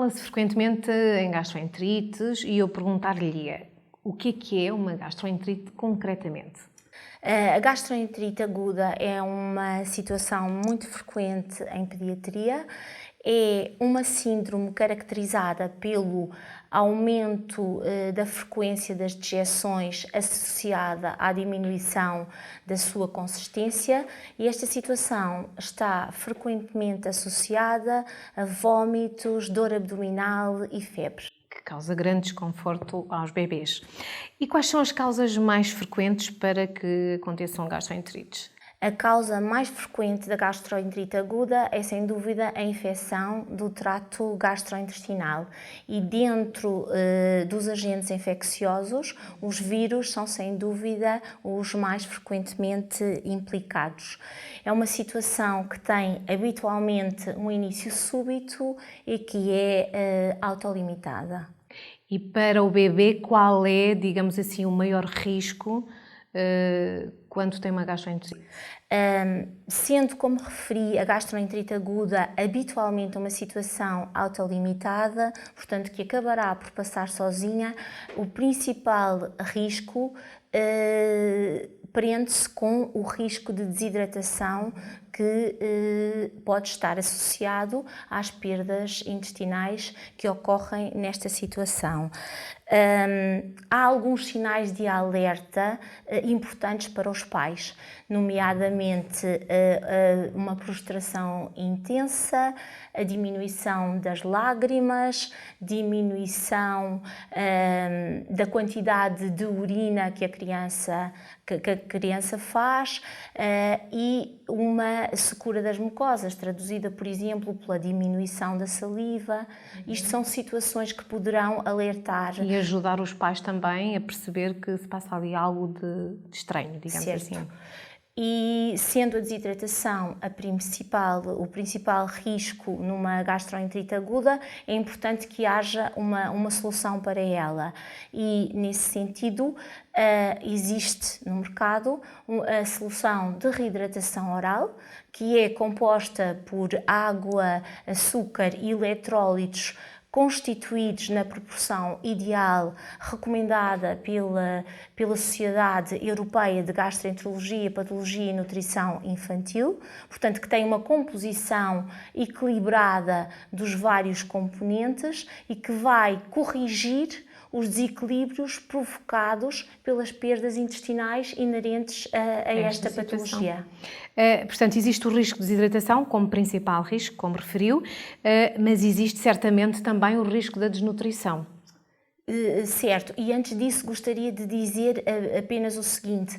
Fala-se frequentemente em gastroenterites e eu perguntar-lhe o que é uma gastroenterite concretamente? A gastroenterite aguda é uma situação muito frequente em pediatria. É uma síndrome caracterizada pelo aumento da frequência das dejeções associada à diminuição da sua consistência, e esta situação está frequentemente associada a vômitos, dor abdominal e febre. Que causa grande desconforto aos bebês. E quais são as causas mais frequentes para que aconteçam gastroenterites? A causa mais frequente da gastroenterite aguda é, sem dúvida, a infecção do trato gastrointestinal. E dentro dos agentes infecciosos, os vírus são, sem dúvida, os mais frequentemente implicados. É uma situação que tem habitualmente um início súbito e que é autolimitada. E para o bebê, qual é, digamos assim, o maior risco quando tem uma gastroenterite? Sendo, como referi, a gastroenterite aguda habitualmente uma situação autolimitada, portanto que acabará por passar sozinha, o principal risco prende-se com o risco de desidratação que pode estar associado às perdas intestinais que ocorrem nesta situação. Há alguns sinais de alerta importantes para os pais, nomeadamente uma prostração intensa, a diminuição das lágrimas, diminuição da quantidade de urina que a criança faz e uma secura das mucosas, traduzida, por exemplo, pela diminuição da saliva. Isto são situações que poderão alertar. E ajudar os pais também a perceber que se passa ali algo de estranho, digamos certo. assim. E sendo a desidratação o principal risco numa gastroenterite aguda, é importante que haja uma solução para ela. E, nesse sentido, existe no mercado a solução de reidratação oral, que é composta por água, açúcar e eletrólitos constituídos na proporção ideal recomendada pela Sociedade Europeia de Gastroenterologia, Patologia e Nutrição Infantil, portanto que tem uma composição equilibrada dos vários componentes e que vai corrigir os desequilíbrios provocados pelas perdas intestinais inerentes a esta patologia. Portanto, existe o risco de desidratação como principal risco, como referiu, mas existe certamente também o risco da desnutrição. Certo, e antes disso gostaria de dizer apenas o seguinte: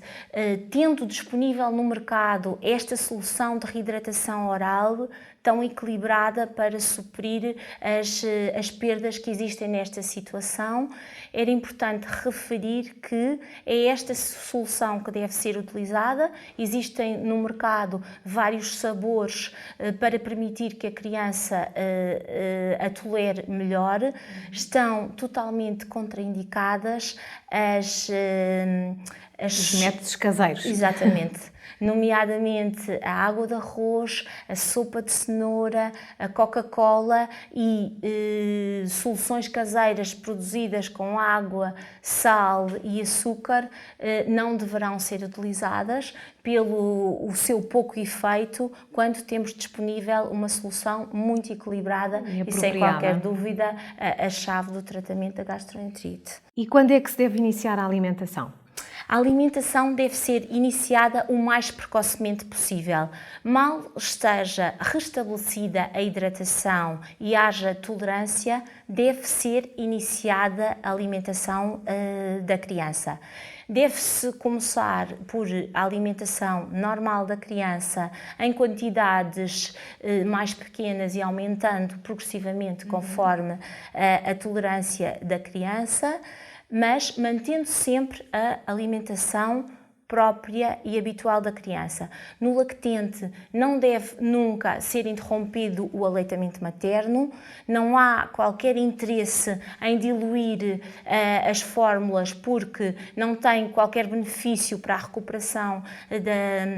tendo disponível no mercado esta solução de reidratação oral tão equilibrada para suprir as perdas que existem nesta situação, era importante referir que é esta solução que deve ser utilizada. Existem no mercado vários sabores para permitir que a criança a tolere melhor. Estão totalmente contraindicadas os métodos caseiros. Exatamente. Nomeadamente a água de arroz, a sopa de cenoura, a Coca-Cola e soluções caseiras produzidas com água, sal e açúcar não deverão ser utilizadas pelo seu pouco efeito quando temos disponível uma solução muito equilibrada e sem qualquer dúvida a chave do tratamento da gastroenterite. E quando é que se deve iniciar a alimentação? A alimentação deve ser iniciada o mais precocemente possível. Mal esteja restabelecida a hidratação e haja tolerância, deve ser iniciada a alimentação da criança. Deve-se começar por a alimentação normal da criança em quantidades mais pequenas e aumentando progressivamente conforme a tolerância da criança, mas mantendo sempre a alimentação própria e habitual da criança. No lactente não deve nunca ser interrompido o aleitamento materno, não há qualquer interesse em diluir as fórmulas porque não tem qualquer benefício para a recuperação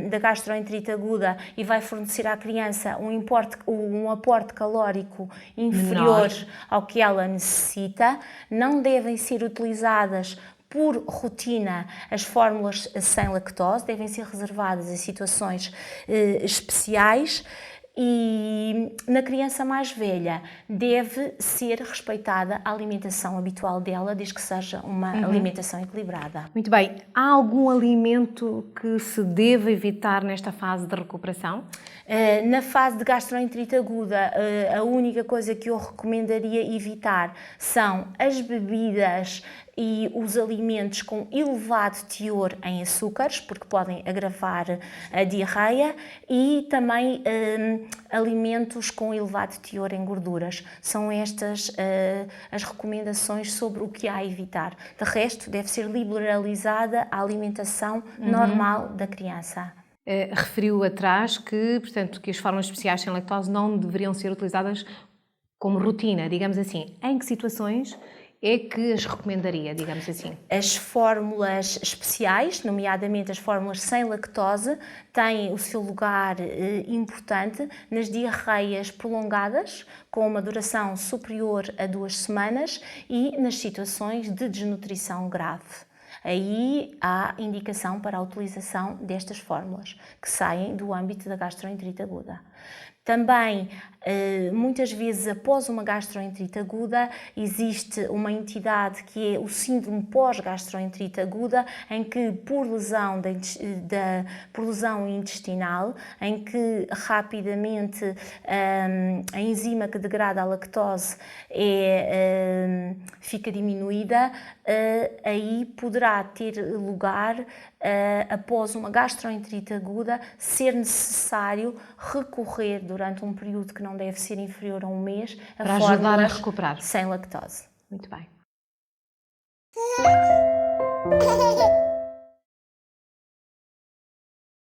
da gastroenterite aguda e vai fornecer à criança um aporte calórico inferior ao que ela necessita. Não devem ser utilizadas por rotina as fórmulas sem lactose, devem ser reservadas em situações especiais. E na criança mais velha deve ser respeitada a alimentação habitual dela, desde que seja uma alimentação equilibrada. Muito bem. Há algum alimento que se deve evitar nesta fase de recuperação? Na fase de gastroenterite aguda, a única coisa que eu recomendaria evitar são as bebidas e os alimentos com elevado teor em açúcares, porque podem agravar a diarreia, e também alimentos com elevado teor em gorduras. São estas as recomendações sobre o que há a evitar. De resto, deve ser liberalizada a alimentação normal da criança. Referiu atrás que, portanto, que as fórmulas especiais sem lactose não deveriam ser utilizadas como rotina, digamos assim. Em que situações é que as recomendaria, digamos assim? As fórmulas especiais, nomeadamente as fórmulas sem lactose, têm o seu lugar importante nas diarreias prolongadas, com uma duração superior a 2 semanas e nas situações de desnutrição grave. Aí há indicação para a utilização destas fórmulas, que saem do âmbito da gastroenterite aguda. Também, muitas vezes, após uma gastroenterite aguda, existe uma entidade que é o síndrome pós-gastroenterite aguda, em que, por lesão intestinal, em que rapidamente a enzima que degrada a lactose fica diminuída, aí poderá ter lugar, após uma gastroenterite aguda, ser necessário recorrer durante um período que não deve ser inferior a um mês para ajudar a recuperar sem lactose. Muito bem.